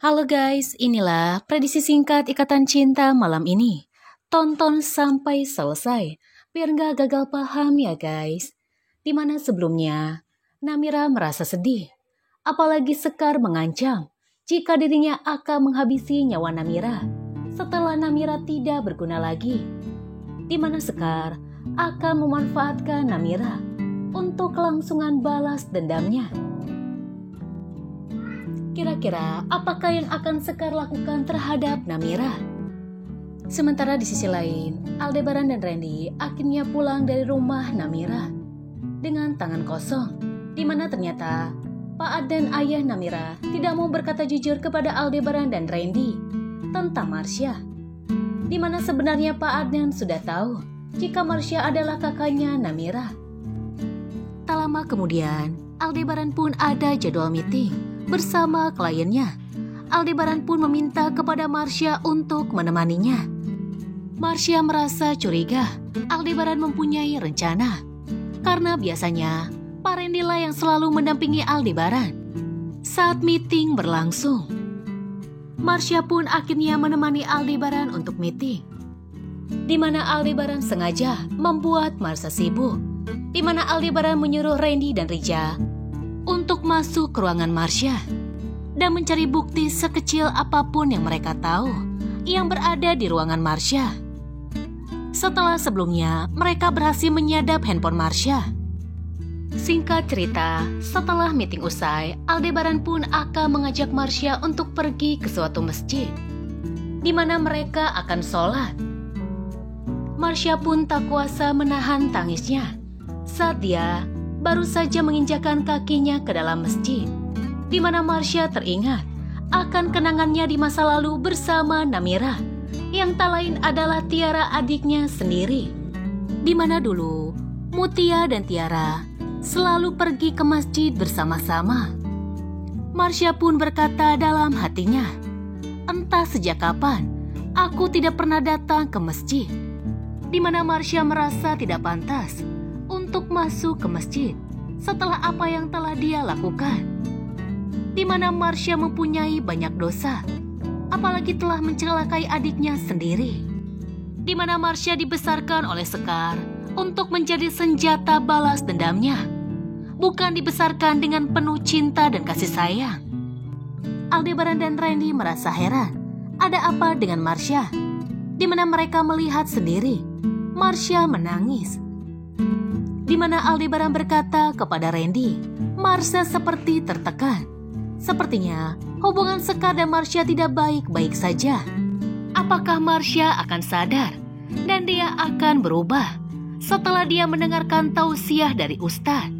Halo guys, inilah prediksi singkat Ikatan Cinta malam ini. Tonton sampai selesai, biar nggak gagal paham ya guys. Dimana sebelumnya, Namira merasa sedih. Apalagi Sekar mengancam jika dirinya akan menghabisi nyawa Namira setelah Namira tidak berguna lagi. Dimana Sekar akan memanfaatkan Namira untuk kelangsungan balas dendamnya. Kira-kira apakah yang akan Sekar lakukan terhadap Namira? Sementara di sisi lain, Aldebaran dan Randy akhirnya pulang dari rumah Namira dengan tangan kosong, di mana ternyata Pak Ad dan ayah Namira tidak mau berkata jujur kepada Aldebaran dan Randy tentang Marsha, di mana sebenarnya Pak Adnan sudah tahu jika Marsha adalah kakaknya Namira. Tak lama kemudian, Aldebaran pun ada jadwal meeting bersama kliennya. Aldebaran pun meminta kepada Marsha untuk menemaninya. Marsha merasa curiga Aldebaran mempunyai rencana, karena biasanya Pak Randy lah yang selalu mendampingi Aldebaran saat meeting berlangsung. Marsha pun akhirnya menemani Aldebaran untuk meeting, di mana Aldebaran sengaja membuat Marsha sibuk, di mana Aldebaran menyuruh Randy dan Rija untuk masuk ke ruangan Marsha dan mencari bukti sekecil apapun yang mereka tahu yang berada di ruangan Marsha. Setelah sebelumnya mereka berhasil menyadap handphone Marsha. Singkat cerita, setelah meeting usai, Aldebaran pun akan mengajak Marsha untuk pergi ke suatu masjid, di mana mereka akan sholat. Marsha pun tak kuasa menahan tangisnya saat dia baru saja menginjakkan kakinya ke dalam masjid, di mana Marsha teringat akan kenangannya di masa lalu bersama Namira, yang tak lain adalah Tiara adiknya sendiri, di mana dulu Mutia dan Tiara selalu pergi ke masjid bersama-sama. Marsha pun berkata dalam hatinya, entah sejak kapan aku tidak pernah datang ke masjid, di mana Marsha merasa tidak pantas untuk masuk ke masjid setelah apa yang telah dia lakukan, di mana Marsha mempunyai banyak dosa, apalagi telah mencelakai adiknya sendiri, di mana Marsha dibesarkan oleh Sekar untuk menjadi senjata balas dendamnya, bukan dibesarkan dengan penuh cinta dan kasih sayang. Aldebaran dan Randy merasa heran, ada apa dengan Marsha, di mana mereka melihat sendiri Marsha menangis, di mana Aldebaran berkata kepada Randy, Marsha seperti tertekan. Sepertinya hubungan Sekar dan Marsha tidak baik-baik saja. Apakah Marsha akan sadar dan dia akan berubah setelah dia mendengarkan tausiah dari Ustadz?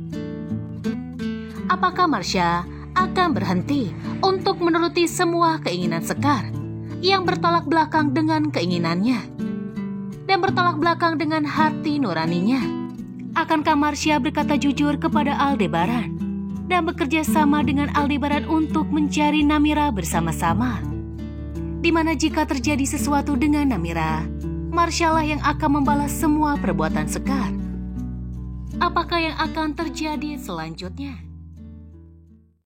Apakah Marsha akan berhenti untuk menuruti semua keinginan Sekar yang bertolak belakang dengan keinginannya dan bertolak belakang dengan hati nuraninya? Akankah Marsha berkata jujur kepada Aldebaran dan bekerja sama dengan Aldebaran untuk mencari Namira bersama-sama? Dimana jika terjadi sesuatu dengan Namira, Marsha lah yang akan membalas semua perbuatan Sekar. Apakah yang akan terjadi selanjutnya?